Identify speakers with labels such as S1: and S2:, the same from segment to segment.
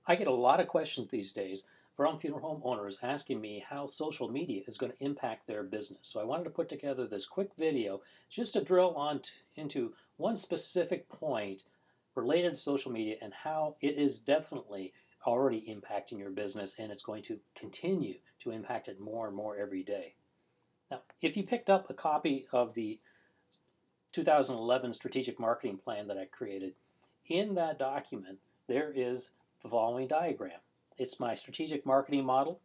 S1: I get a lot of questions these days from funeral home owners asking me how social media is going to impact their business. So I wanted to put together this quick video just to drill into one specific point related to social media and how it is definitely already impacting your business, and it's going to continue to impact it more and more every day. Now, if you picked up a copy of the 2011 strategic marketing plan that I created, in that document there is the following diagram. It's my strategic marketing model,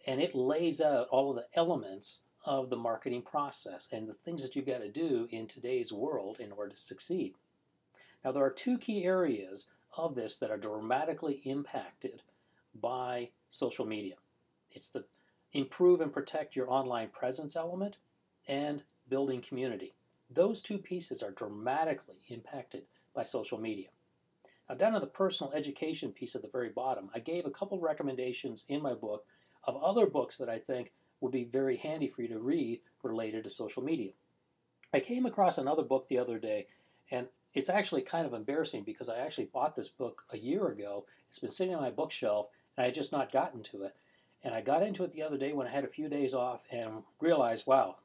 S1: and it lays out all of the elements of the marketing process and the things that you've got to do in today's world in order to succeed. Now, there are two key areas of this that are dramatically impacted by social media. It's the improve and protect your online presence element and building community. Those two pieces are dramatically impacted by social media. Now, down to the personal education piece at the very bottom, I gave a couple recommendations in my book of other books that I think would be very handy for you to read related to social media. I came across another book the other day, and it's actually kind of embarrassing because I actually bought this book a year ago. It's been sitting on my bookshelf, and I had just not gotten to it. And I got into it the other day when I had a few days off and realized, wow,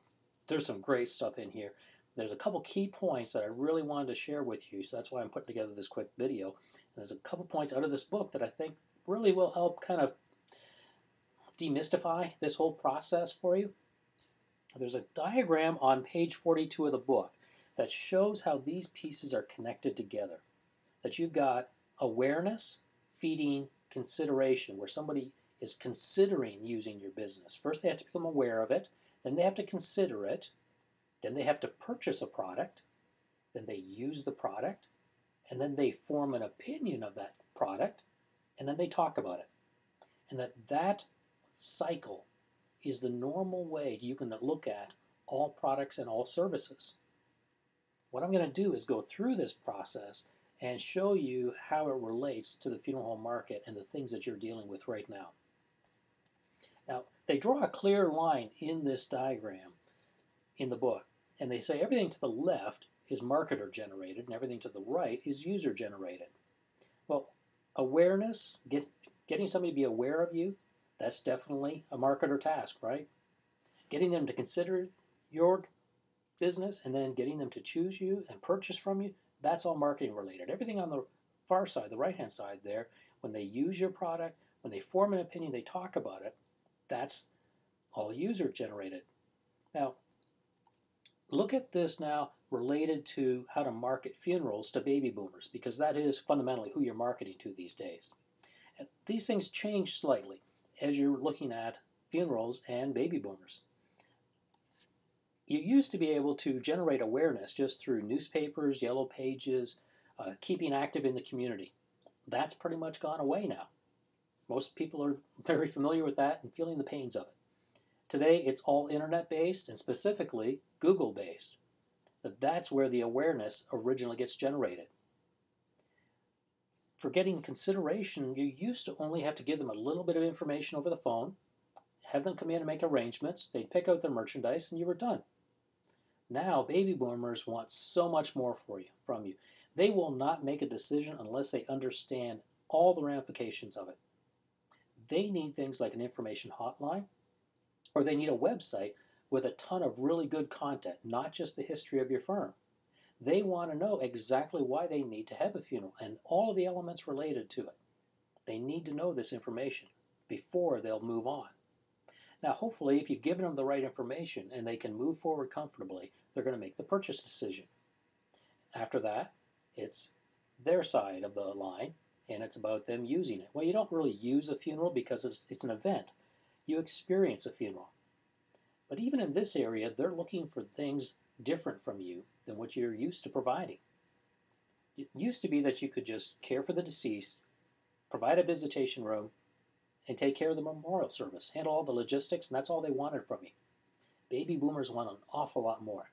S1: there's some great stuff in here. There's a couple key points that I really wanted to share with you, so that's why I'm putting together this quick video. And there's a couple points out of this book that I think really will help kind of demystify this whole process for you. There's a diagram on page 42 of the book that shows how these pieces are connected together. That you've got awareness feeding consideration, where somebody is considering using your business. First, they have to become aware of it, then they have to consider it, then they have to purchase a product, then they use the product, and then they form an opinion of that product, and then they talk about it. And that cycle is the normal way you can look at all products and all services. What I'm going to do is go through this process and show you how it relates to the funeral home market and the things that you're dealing with right now. Now, they draw a clear line in this diagram in the book, and they say everything to the left is marketer generated and everything to the right is user generated. Well, awareness, getting somebody to be aware of you, that's definitely a marketer task, right? Getting them to consider your business and then getting them to choose you and purchase from you, that's all marketing related. Everything on the far side, the right-hand side there, when they use your product, when they form an opinion, they talk about it, that's all user generated. Now, look at this now related to how to market funerals to baby boomers, because that is fundamentally who you're marketing to these days. And these things change slightly as you're looking at funerals and baby boomers. You used to be able to generate awareness just through newspapers, yellow pages, keeping active in the community. That's pretty much gone away now. Most people are very familiar with that and feeling the pains of it. Today, it's all internet-based and specifically Google-based. That's where the awareness originally gets generated. For getting consideration, you used to only have to give them a little bit of information over the phone, have them come in and make arrangements, they'd pick out their merchandise, and you were done. Now, baby boomers want so much more from you. They will not make a decision unless they understand all the ramifications of it. They need things like an information hotline, or they need a website with a ton of really good content, not just the history of your firm. They want to know exactly why they need to have a funeral and all of the elements related to it. They need to know this information before they'll move on. Now, hopefully, if you've given them the right information and they can move forward comfortably, they're going to make the purchase decision. After that, it's their side of the line, and it's about them using it. Well, you don't really use a funeral because it's an event. You experience a funeral. But even in this area, they're looking for things different from you than what you're used to providing. It used to be that you could just care for the deceased, provide a visitation room, and take care of the memorial service, handle all the logistics, and that's all they wanted from you. Baby boomers want an awful lot more.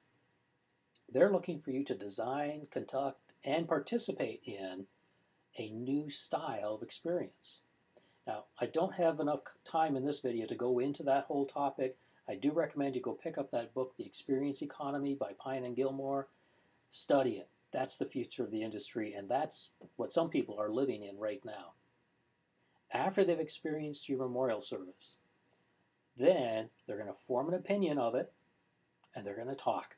S1: They're looking for you to design, conduct, and participate in a new style of experience. Now, I don't have enough time in this video to go into that whole topic. I do recommend you go pick up that book, The Experience Economy by Pine and Gilmore. Study it. That's the future of the industry, and that's what some people are living in right now. after they've experienced your memorial service. Then they're going to form an opinion of it, and they're going to talk.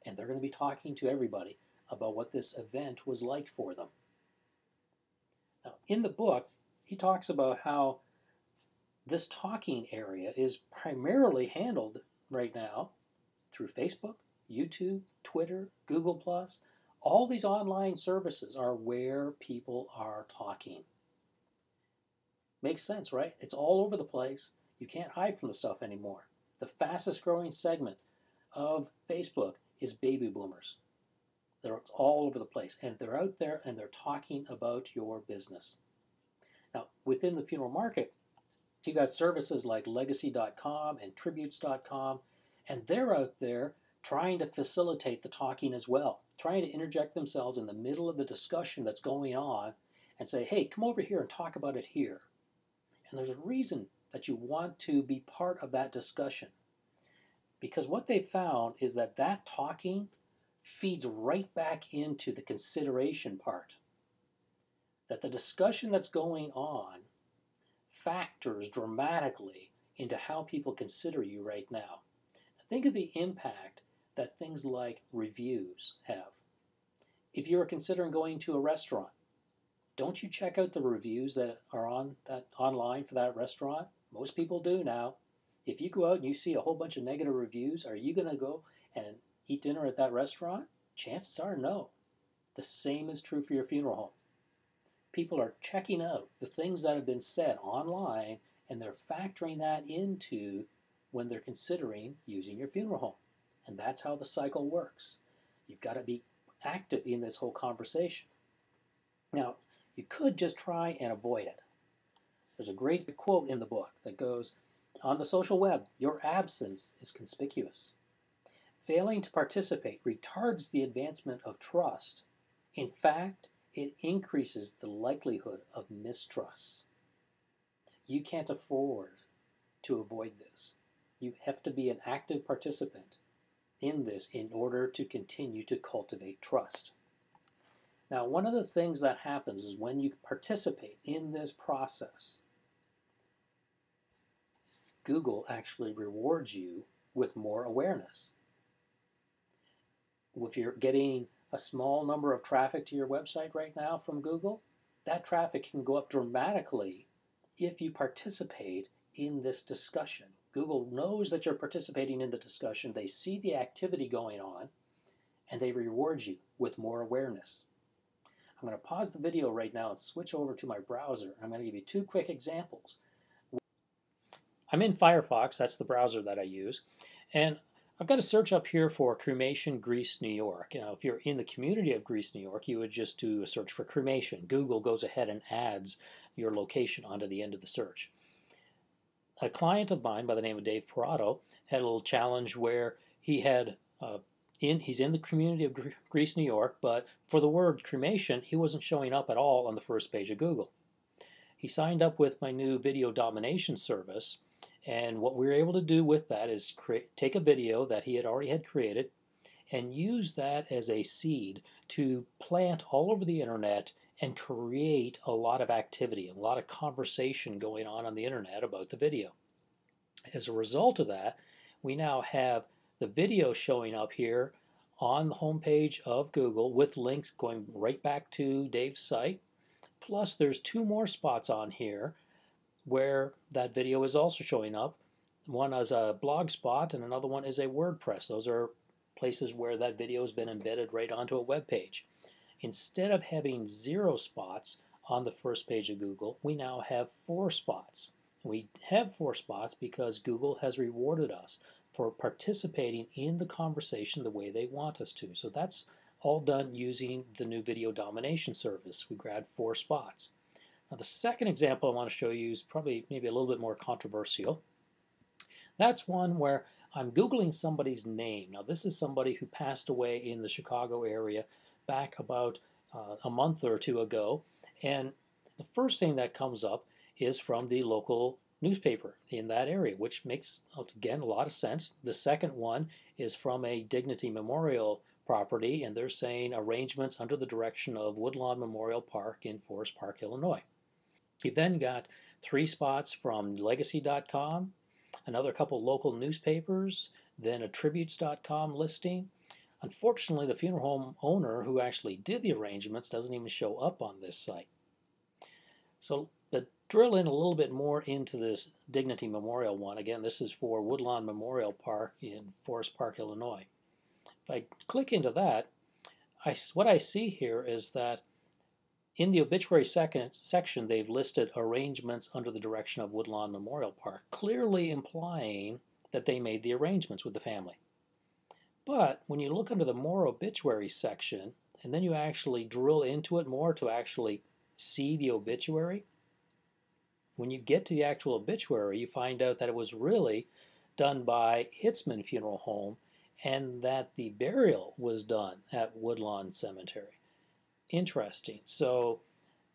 S1: And they're going to be talking to everybody about what this event was like for them. Now, in the book, he talks about how this talking area is primarily handled right now through Facebook, YouTube, Twitter, Google+. All these online services are where people are talking. Makes sense, right? It's all over the place. You can't hide from the stuff anymore. The fastest growing segment of Facebook is baby boomers. They're all over the place, and they're out there and they're talking about your business. Now, within the funeral market, you got services like legacy.com and tributes.com, and they're out there trying to facilitate the talking as well, trying to interject themselves in the middle of the discussion that's going on and say, hey, come over here and talk about it here. And there's a reason that you want to be part of that discussion, because what they've found is that that talking feeds right back into the consideration part. That the discussion that's going on factors dramatically into how people consider you right now. Think of the impact that things like reviews have. If you're considering going to a restaurant, don't you check out the reviews that are online for that restaurant? Most people do now. If you go out and you see a whole bunch of negative reviews, are you going to go and eat dinner at that restaurant? Chances are no. The same is true for your funeral home. People are checking out the things that have been said online, and they're factoring that into when they're considering using your funeral home. And that's how the cycle works. You've got to be active in this whole conversation. Now, you could just try and avoid it. There's a great quote in the book that goes, on the social web, your absence is conspicuous. Failing to participate retards the advancement of trust. In fact, it increases the likelihood of mistrust. You can't afford to avoid this. You have to be an active participant in this in order to continue to cultivate trust. Now, one of the things that happens is when you participate in this process, Google actually rewards you with more awareness. If you're getting a small number of traffic to your website right now from Google, that traffic can go up dramatically if you participate in this discussion. Google knows that you're participating in the discussion, they see the activity going on, and they reward you with more awareness. I'm going to pause the video right now and switch over to my browser. I'm going to give you two quick examples. I'm in Firefox, that's the browser that I use, and I've got a search up here for cremation Greece, New York. Now, if you're in the community of Greece, New York, you would just do a search for cremation. Google goes ahead and adds your location onto the end of the search. A client of mine by the name of Dave Parato had a little challenge where he had he's in the community of Greece, New York, but for the word cremation, he wasn't showing up at all on the first page of Google. He signed up with my new video domination service, and what we were able to do with that is take a video that he had already created and use that as a seed to plant all over the internet and create a lot of activity, a lot of conversation going on the internet about the video. As a result of that, we now have the video showing up here on the homepage of Google with links going right back to Dave's site. Plus, there's two more spots on here where that video is also showing up. One is a blog spot and another one is a WordPress. Those are places where that video has been embedded right onto a web page. Instead of having 0 spots on the first page of Google, we now have 4 spots. We have 4 spots because Google has rewarded us for participating in the conversation the way they want us to. So that's all done using the new video domination service. We grabbed 4 spots. Now the second example I want to show you is probably maybe a little bit more controversial. That's one where I'm Googling somebody's name. Now this is somebody who passed away in the Chicago area back about a month or 2 ago, and the first thing that comes up is from the local newspaper in that area, which makes, again, a lot of sense. The second one is from a Dignity Memorial property, and they're saying arrangements under the direction of Woodlawn Memorial Park in Forest Park, Illinois. You've then got 3 spots from legacy.com, another couple local newspapers, then a tributes.com listing. Unfortunately, the funeral home owner who actually did the arrangements doesn't even show up on this site. So, but drill in a little bit more into this Dignity Memorial one. Again, this is for Woodlawn Memorial Park in Forest Park, Illinois. If I click into that, what I see here is that in the obituary section, they've listed arrangements under the direction of Woodlawn Memorial Park, clearly implying that they made the arrangements with the family. But when you look under the more obituary section, and then you actually drill into it more to actually see the obituary, when you get to the actual obituary, you find out that it was really done by Hitzman Funeral Home and that the burial was done at Woodlawn Cemetery. Interesting. So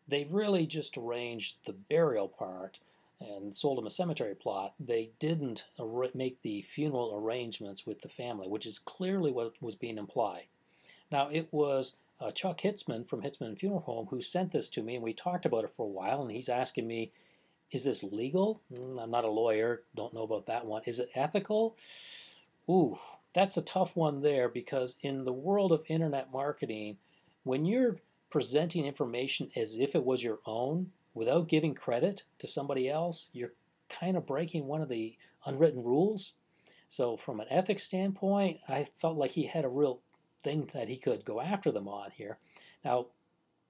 S1: they really just arranged the burial part and sold him a cemetery plot. They didn't make the funeral arrangements with the family, which is clearly what was being implied. Now, it was Chuck Hitzman from Hitzman Funeral Home who sent this to me, and we talked about it for a while, and he's asking me, is this legal? I'm not a lawyer, don't know about that one. Is it ethical? Ooh, that's a tough one there, because in the world of internet marketing, when you're presenting information as if it was your own without giving credit to somebody else, you're kind of breaking one of the unwritten rules. So from an ethics standpoint, I felt like he had a real thing that he could go after them on here. Now,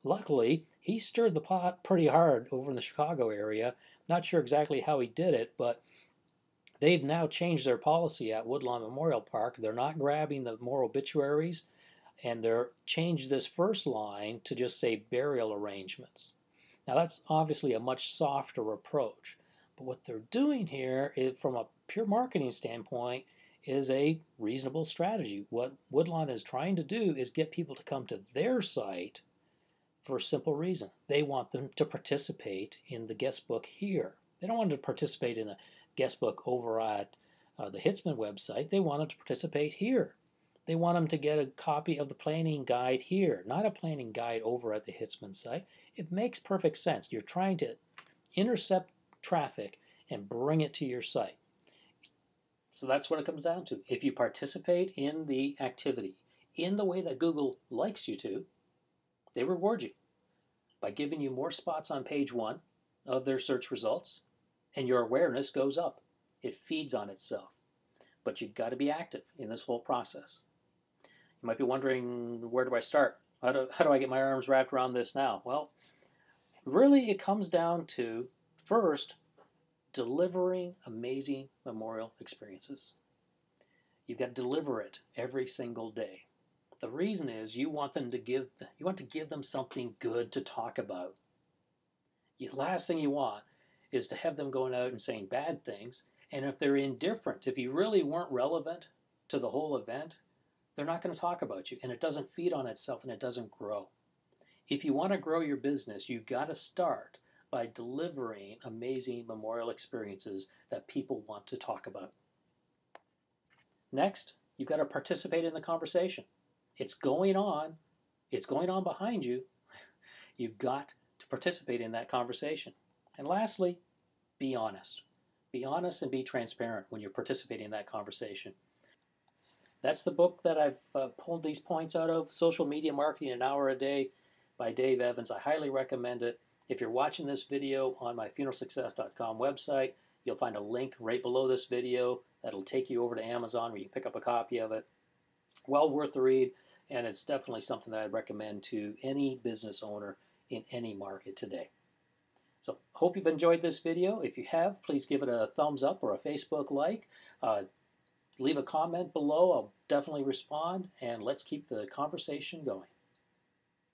S1: luckily, he stirred the pot pretty hard over in the Chicago area. Not sure exactly how he did it, but they've now changed their policy at Woodlawn Memorial Park. They're not grabbing the more obituaries, and they're changed this first line to just say burial arrangements. Now that's obviously a much softer approach, but what they're doing here is, from a pure marketing standpoint, is a reasonable strategy. What Woodlawn is trying to do is get people to come to their site for a simple reason. They want them to participate in the guest book here. They don't want to participate in the guest book over at the Hitzman website. They want them to participate here. They want them to get a copy of the planning guide here, not a planning guide over at the Hitzman site. It makes perfect sense. You're trying to intercept traffic and bring it to your site. So that's what it comes down to. If you participate in the activity in the way that Google likes you to, they reward you by giving you more spots on page 1 of their search results, and your awareness goes up. It feeds on itself. But you've got to be active in this whole process. You might be wondering, where do I start? How do I get my arms wrapped around this now? Well, really it comes down to, first, delivering amazing memorial experiences. You've got to deliver it every single day. The reason is you want to give them something good to talk about. The last thing you want is to have them going out and saying bad things, and if they're indifferent, if you really weren't relevant to the whole event, they're not going to talk about you, and it doesn't feed on itself and it doesn't grow. If you want to grow your business, you've got to start by delivering amazing memorial experiences that people want to talk about. Next, you've got to participate in the conversation. It's going on behind you. You've got to participate in that conversation. And lastly, be honest. Be honest and be transparent when you're participating in that conversation. That's the book that I've pulled these points out of, Social Media Marketing an Hour a Day by Dave Evans. I highly recommend it. If you're watching this video on my funeralsuccess.com website, you'll find a link right below this video that'll take you over to Amazon where you can pick up a copy of it. Well worth the read, and it's definitely something that I'd recommend to any business owner in any market today. So hope you've enjoyed this video. If you have, please give it a thumbs up or a Facebook like. Leave a comment below. I'll definitely respond, and let's keep the conversation going.